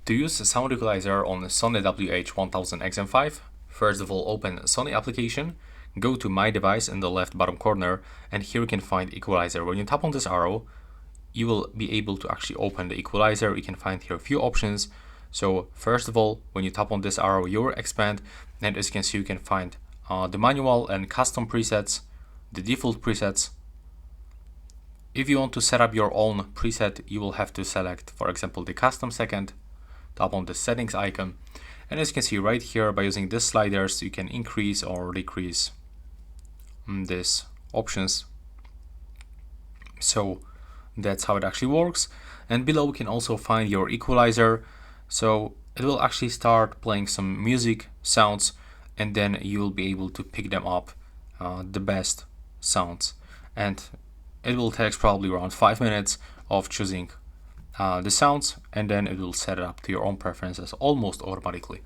To use a sound equalizer on Sony WH-1000XM5, first of all open Sony application, go to My Device in the left bottom corner, and here you can find Equalizer. When you tap on this arrow, you will be able to actually open the equalizer. You can find here a few options. So first of all, when you tap on this arrow, you will expand, and as you can see, you can find the manual and custom presets, the default presets. If you want to set up your own preset, you will have to select, for example, the custom second, tap on the settings icon, and as you can see right here, by using these sliders, you can increase or decrease these options. So that's how it actually works. And below we can also find your equalizer. So it will actually start playing some music sounds, and then you will be able to pick them up, the best sounds. And it will take probably around 5 minutes of choosing the sounds, and then it will set it up to your own preferences almost automatically.